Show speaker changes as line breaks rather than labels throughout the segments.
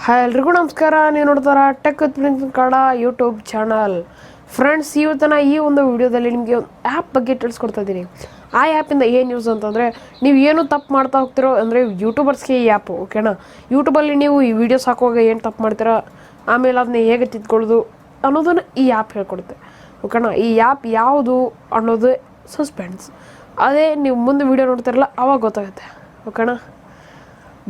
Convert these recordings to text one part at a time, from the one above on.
Hi ಎಲ್ರಿಗೂ ನಮಸ್ಕಾರ. ನೀವು ನೋಡ್ತಾರ tech with prince Kannada YouTube channel. Friends, ಇವತ್ತಿನ ಈ ಒಂದು ವಿಡಿಯೋದಲ್ಲಿ ನಿಮಗೆ ಒಂದು ಆ್ಯಪ್ ಬಗ್ಗೆ ತಿಳಿಸ್ಕೊಡ್ತಾ ಇದ್ದೀನಿ. ಆ ಆ್ಯಪಿಂದ ಏನು ಯೂಸ್ ಅಂತಂದರೆ, ನೀವು ಏನು ತಪ್ಪು ಮಾಡ್ತಾ ಹೋಗ್ತಿರೋ ಅಂದರೆ ಯೂಟ್ಯೂಬರ್ಸ್ಗೆ ಈ ಆ್ಯಪು, ಓಕೆನಾ. ಯೂಟ್ಯೂಬಲ್ಲಿ ನೀವು ಈ ವಿಡಿಯೋಸ್ ಹಾಕುವಾಗ ಏನು ತಪ್ಪು ಮಾಡ್ತೀರಾ, ಆಮೇಲೆ ಅದನ್ನ ಹೇಗೆ ತಿದ್ಕೊಳ್ಳೋದು ಅನ್ನೋದನ್ನು ಈ ಆ್ಯಪ್ ಹೇಳ್ಕೊಡುತ್ತೆ, ಓಕೆನಾ. ಈ ಆ್ಯಪ್ ಯಾವುದು ಅನ್ನೋದು ಸಸ್ಪೆನ್ಸ್. ಅದೇ ನೀವು ಮುಂದೆ ವೀಡಿಯೋ ನೋಡ್ತಿರಲ್ಲ ಆವಾಗ ಗೊತ್ತಾಗುತ್ತೆ, ಓಕೆನಾ.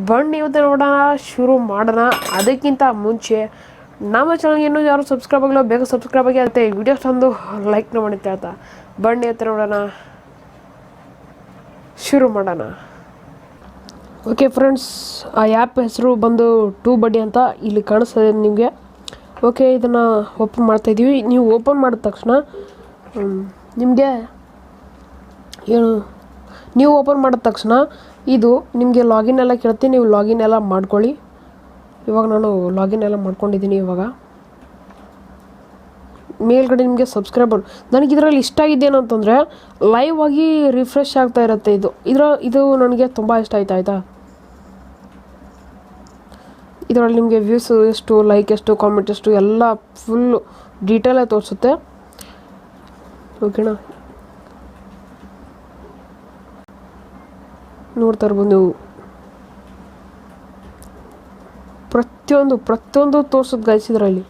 ಬನ್ನಿ ಇವತ್ತು ನೋಡೋಣ, ಶುರು ಮಾಡೋಣ. ಅದಕ್ಕಿಂತ ಮುಂಚೆ ನಮ್ಮ ಚಾನಲ್ಗೆ ಇನ್ನೂ ಯಾರು ಸಬ್ಸ್ಕ್ರೈಬ್ ಆಗಿಲ್ಲ, ಬೇಗ ಸಬ್ಸ್ಕ್ರೈಬ್ ಆಗಿ ಆಗುತ್ತೆ. ವಿಡಿಯೋಸ್ ತಂದು ಲೈಕ್ನ ಮಾಡಿ ಅಂತ ಹೇಳ್ತಾ ಬನ್ನಿ ಇವತ್ತು ನೋಡೋಣ, ಶುರು ಮಾಡೋಣ. ಓಕೆ ಫ್ರೆಂಡ್ಸ್, ಆ ಆ್ಯಪ್ ಹೆಸರು ಬಂದು ಟೂ ಬಡ್ಡಿ ಅಂತ ಇಲ್ಲಿ ಕಾಣಿಸ್ತದೆ ನಿಮಗೆ. ಓಕೆ, ಇದನ್ನು ಓಪನ್ ಮಾಡ್ತಾಯಿದ್ದೀವಿ. ನೀವು ಓಪನ್ ಮಾಡಿದ ತಕ್ಷಣ ನಿಮಗೆ ಏನು, ನೀವು ಓಪನ್ ಮಾಡಿದ ತಕ್ಷಣ ಇದು ನಿಮಗೆ ಲಾಗಿನ್ ಎಲ್ಲ ಕೇಳುತ್ತೆ. ನೀವು ಲಾಗಿನ್ ಎಲ್ಲ ಮಾಡ್ಕೊಳ್ಳಿ. ಇವಾಗ ನಾನು ಲಾಗಿನ್ ಎಲ್ಲ ಮಾಡ್ಕೊಂಡಿದ್ದೀನಿ. ಇವಾಗ ಮೇಲ್ಗಡೆ ನಿಮಗೆ ಸಬ್ಸ್ಕ್ರೈಬರ್, ನನಗೆ ಇದರಲ್ಲಿ ಇಷ್ಟ ಆಗಿದ್ದೇನು ಅಂತಂದರೆ ಲೈವ್ ಆಗಿ ರಿಫ್ರೆಶ್ ಆಗ್ತಾ ಇರುತ್ತೆ. ಇದು ನನಗೆ ತುಂಬ ಇಷ್ಟ ಆಯ್ತಾ. ಇದರಲ್ಲಿ ನಿಮಗೆ ವ್ಯೂಸ್ ಎಷ್ಟು, ಲೈಕ್ ಎಷ್ಟು, ಕಾಮೆಂಟ್ ಎಷ್ಟು ಎಲ್ಲ ಫುಲ್ಲು ಡೀಟೇಲಾಗಿ ತೋರಿಸುತ್ತೆ, ಓಕೆನಾ. ನೋಡ್ತಾ ಇರ್ಬೋದು ನೀವು, ಪ್ರತಿಯೊಂದು ತೋರಿಸೋದು ಗೈಸ್ ಇದರಲ್ಲಿ.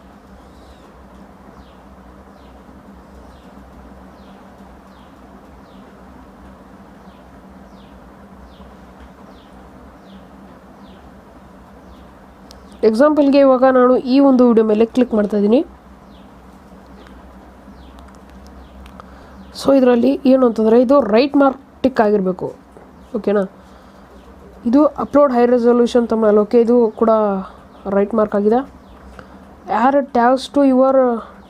ಎಕ್ಸಾಂಪಲ್ಗೆ ಇವಾಗ ನಾನು ಈ ಒಂದು ವಿಡಿಯೋ ಮೇಲೆ ಕ್ಲಿಕ್ ಮಾಡ್ತಾ ಇದ್ದೀನಿ. ಸೊ ಇದರಲ್ಲಿ ಏನು ಅಂತಂದರೆ, ಇದು ರೈಟ್ ಮಾರ್ಕ್ ಟಿಕ್ ಆಗಿರಬೇಕು, ಓಕೆನಾ. ಇದು ಅಪ್ಲೋಡ್ ಹೈ ರೆಸೊಲ್ಯೂಷನ್ ತಮ್ಮಲ್ಲಿ, ಓಕೆ, ಇದು ಕೂಡ ರೈಟ್ ಮಾರ್ಕ್ ಆಗಿದೆ. ಯಾರು ಟ್ಯಾಗ್ಸ್ ಟು ಯುವರ್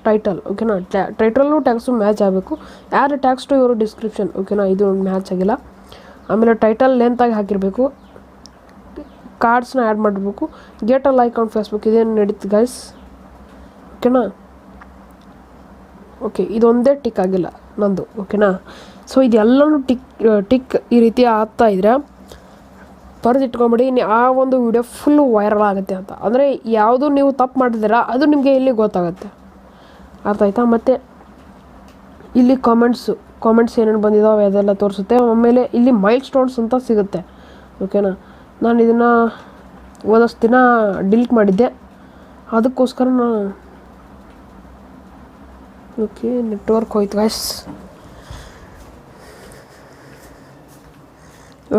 ಟೈಟಲ್, ಓಕೆನಾ. ಟೈಟಲ್ಲು ಟ್ಯಾಗ್ಸು ಮ್ಯಾಚ್ ಆಗಬೇಕು. ಯಾರು ಟ್ಯಾಗ್ಸ್ ಟು ಯುವರ್ ಡಿಸ್ಕ್ರಿಪ್ಷನ್, ಓಕೆನಾ, ಇದು ಮ್ಯಾಚ್ ಆಗಿಲ್ಲ. ಆಮೇಲೆ ಟೈಟಲ್ ಲೆಂತಾಗಿ ಹಾಕಿರಬೇಕು. ಕಾರ್ಡ್ಸ್ನ ಆ್ಯಡ್ ಮಾಡಿರಬೇಕು. Get a like on Facebook, ಇದೇನು ನಡೀತು ಗೈಸ್, ಓಕೆನಾ. ಓಕೆ, ಇದೊಂದೇ ಟಿಕ್ ಆಗಿಲ್ಲ ನಂದು, ಓಕೆನಾ. ಸೊ ಇದೆಲ್ಲನೂ ಟಿಕ್ ಈ ರೀತಿ ಆಗ್ತಾ ಇದ್ರೆ ಬರೆದಿಟ್ಕೊಂಬಿಡಿ. ಆ ಒಂದು ವಿಡಿಯೋ ಫುಲ್ಲು ವೈರಲ್ ಆಗುತ್ತೆ ಅಂತ. ಅಂದರೆ ಯಾವುದು ನೀವು ತಪ್ಪು ಮಾಡಿದ್ದೀರಾ ಅದು ನಿಮಗೆ ಇಲ್ಲಿ ಗೊತ್ತಾಗುತ್ತೆ, ಅರ್ಥ ಆಯ್ತಾ. ಮತ್ತು ಇಲ್ಲಿ ಕಾಮೆಂಟ್ಸ್ ಏನೇನು ಬಂದಿದ್ದಾವೆ ಅದೆಲ್ಲ ತೋರಿಸುತ್ತೆ. ಆಮೇಲೆ ಇಲ್ಲಿ ಮೈಲ್ ಸ್ಟೋನ್ಸ್ ಅಂತ ಸಿಗುತ್ತೆ, ಓಕೆನಾ. ನಾನು ಇದನ್ನು ಒಂದಷ್ಟು ದಿನ ಡಿಲೀಟ್ ಮಾಡಿದ್ದೆ, ಅದಕ್ಕೋಸ್ಕರ ನಾನು ಓಕೆ ನೆಟ್ವರ್ಕ್ ಹೋಯ್ತು ಗೈಸ್.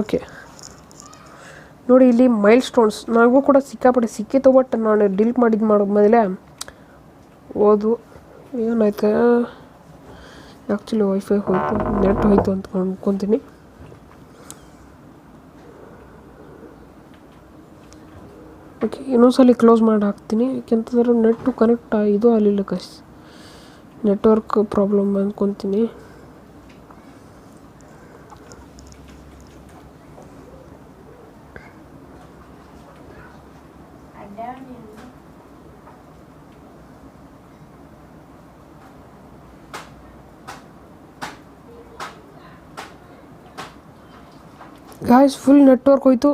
ಓಕೆ ನೋಡಿ, ಇಲ್ಲಿ ಮೈಲ್ ಸ್ಟೋನ್ಸ್ ನನಗೂ ಕೂಡ ಸಿಕ್ಕಾಪಟ್ಟೆ ಸಿಕ್ಕಿತ್ತು. ಬಟ್ ನಾನು ಡಿಲೀಟ್ ಮಾಡೋ ಮೊದಲೇ ಓದು ಏನಾಯ್ತು, ಆ್ಯಕ್ಚುಲಿ ವೈಫೈ ಹೋಯ್ತು, ನೆಟ್ ಹೋಯ್ತು ಅಂತ ಅನ್ಕೊತೀನಿ. ಓಕೆ, ಇನ್ನೊಂದ್ಸಲ ಕ್ಲೋಸ್ ಮಾಡಿ ಹಾಕ್ತೀನಿ, ಯಾಕೆಂತಂದ್ರೆ ನೆಟ್ಟು ಕನೆಕ್ಟ್ ಇದು ಅಲ್ಲಿಲ್ಲ ಕಸ್, ನೆಟ್ವರ್ಕ್ ಪ್ರಾಬ್ಲಮ್ ಅಂದ್ಕೊತೀನಿ. ಗಾಯ್ಸ್, ಫುಲ್ ನೆಟ್ವರ್ಕ್ ಹೋಯ್ತು.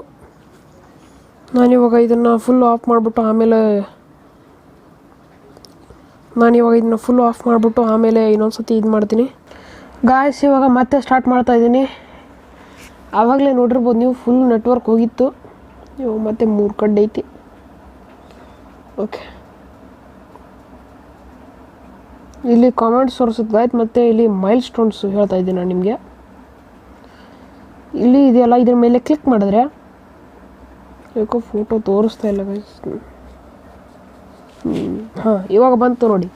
ನಾನಿವಾಗ ಇದನ್ನು ಫುಲ್ ಆಫ್ ಮಾಡಿಬಿಟ್ಟು ಆಮೇಲೆ ಇನ್ನೊಂದು ಸತಿ ಇದು ಮಾಡ್ತೀನಿ ಗಾಯ್ಸ್. ಇವಾಗ ಮತ್ತೆ ಸ್ಟಾರ್ಟ್ ಮಾಡ್ತಾಯಿದ್ದೀನಿ. ಆವಾಗಲೇ ನೋಡಿರ್ಬೋದು ನೀವು, ಫುಲ್ ನೆಟ್ವರ್ಕ್ ಹೋಗಿತ್ತು. ಇವಾಗ ಮತ್ತೆ 3 ಕಡೆ ಐತಿ. ಓಕೆ, ಇಲ್ಲಿ ಕಾಮೆಂಟ್ಸ್ ತೋರಿಸುತ್ತೆ ಆಯ್ತು. ಮತ್ತು ಇಲ್ಲಿ ಮೈಲ್ ಸ್ಟೋನ್ಸ್ ಹೇಳ್ತಾ ಇದ್ದೀನಿ ನಾನು ನಿಮಗೆ. ಇಲ್ಲಿ ಇದೆಯಲ್ಲ, ಇದ್ರ ಮೇಲೆ ಕ್ಲಿಕ್ ಮಾಡಿದ್ರೆ ಯಾಕೋ ಫೋಟೋ ತೋರಿಸ್ತಾ ಇಲ್ಲ ಗೈಸ್. ಹಾಂ, ಇವಾಗ ಬಂತು ನೋಡಿ.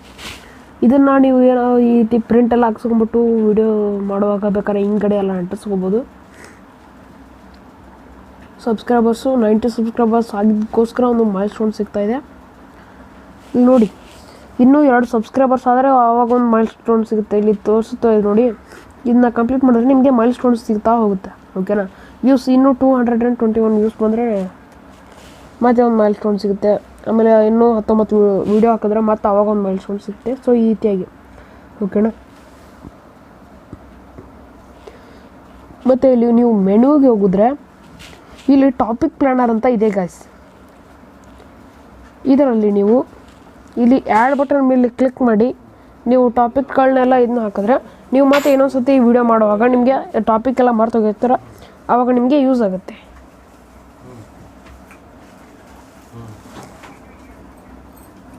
ಇದನ್ನು ನೀವು ಏನೋ ಈ ರೀತಿ ಪ್ರಿಂಟೆಲ್ಲ ಹಾಕ್ಸ್ಕೊಂಡ್ಬಿಟ್ಟು ವಿಡಿಯೋ ಮಾಡುವಾಗ ಬೇಕಾದ್ರೆ ಹಿಂಗಡೆ ಎಲ್ಲ ಅಂಟಿಸ್ಕೋಬೋದು. ಸಬ್ಸ್ಕ್ರೈಬರ್ಸು 90 ಸಬ್ಸ್ಕ್ರೈಬರ್ಸ್ ಆಗಿದ್ದಕ್ಕೋಸ್ಕರ ಒಂದು ಮೈಲ್ ಸ್ಟೋನ್ ಸಿಗ್ತಾಯಿದೆ. ಇಲ್ಲಿ ನೋಡಿ, ಇನ್ನೂ 2 ಸಬ್ಸ್ಕ್ರೈಬರ್ಸ್ ಆದರೆ ಆವಾಗ ಒಂದು ಮೈಲ್ ಸ್ಟೋನ್ ಸಿಗುತ್ತೆ. ಇಲ್ಲಿ ತೋರಿಸುತ್ತಾ ಇದೆ ನೋಡಿ. ಇದನ್ನ ಕಂಪ್ಲೀಟ್ ಮಾಡಿದ್ರೆ ನಿಮಗೆ ಮೈಲ್ ಸ್ಟೋನ್ಸ್ ಸಿಗ್ತಾ ಹೋಗುತ್ತೆ, ಓಕೆನಾ. ವ್ಯೂಸ್ ಇನ್ನೂ 221 ವ್ಯೂಸ್ ಬಂದರೆ ಮತ್ತೆ ಒಂದು ಮೈಲ್ ಸ್ಟೋನ್ ಸಿಗುತ್ತೆ. ಆಮೇಲೆ ಇನ್ನೂ 19 ವೀಡಿಯೋ ಹಾಕಿದ್ರೆ ಮತ್ತೆ ಆವಾಗ ಒಂದು ಮೈಲ್ ಸ್ಟೋನ್ ಸಿಗುತ್ತೆ. ಸೊ ಈ ರೀತಿಯಾಗಿ, ಓಕೆನಾ. ಮತ್ತು ಇಲ್ಲಿ ನೀವು ಮೆನುಗೆ ಹೋಗಿದ್ರೆ ಇಲ್ಲಿ ಟಾಪಿಕ್ ಪ್ಲಾನರ್ ಅಂತ ಇದೆ ಗಾಯ್ಸ್. ಇದರಲ್ಲಿ ನೀವು ಇಲ್ಲಿ ಆ್ಯಡ್ ಬಟನ್ ಮೇಲೆ ಕ್ಲಿಕ್ ಮಾಡಿ ನೀವು ಟಾಪಿಕ್ಗಳನ್ನೆಲ್ಲ ಇದನ್ನ ಹಾಕಿದ್ರೆ ನೀವು ಮತ್ತೆ ಇನ್ನೊಂದು ಸತಿ ವಿಡಿಯೋ ಮಾಡುವಾಗ ನಿಮಗೆ ಟಾಪಿಕ್ ಎಲ್ಲ ಮರ್ತೋಗಿರ್ತೀರ, ಆವಾಗ ನಿಮಗೆ ಯೂಸ್ ಆಗುತ್ತೆ.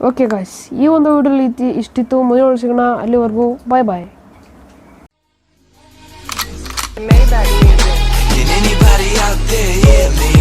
ಓಕೆ ಗಾಯ್ಸ್, ಈ ಒಂದು ವಿಡಿಯೋಲಿ ಇಷ್ಟಿತ್ತು. ಮುಂದಿನ ಸಿಗೋಣ, ಅಲ್ಲಿವರೆಗೂ ಬಾಯ್ ಬಾಯ್.
Can anybody out there hear me?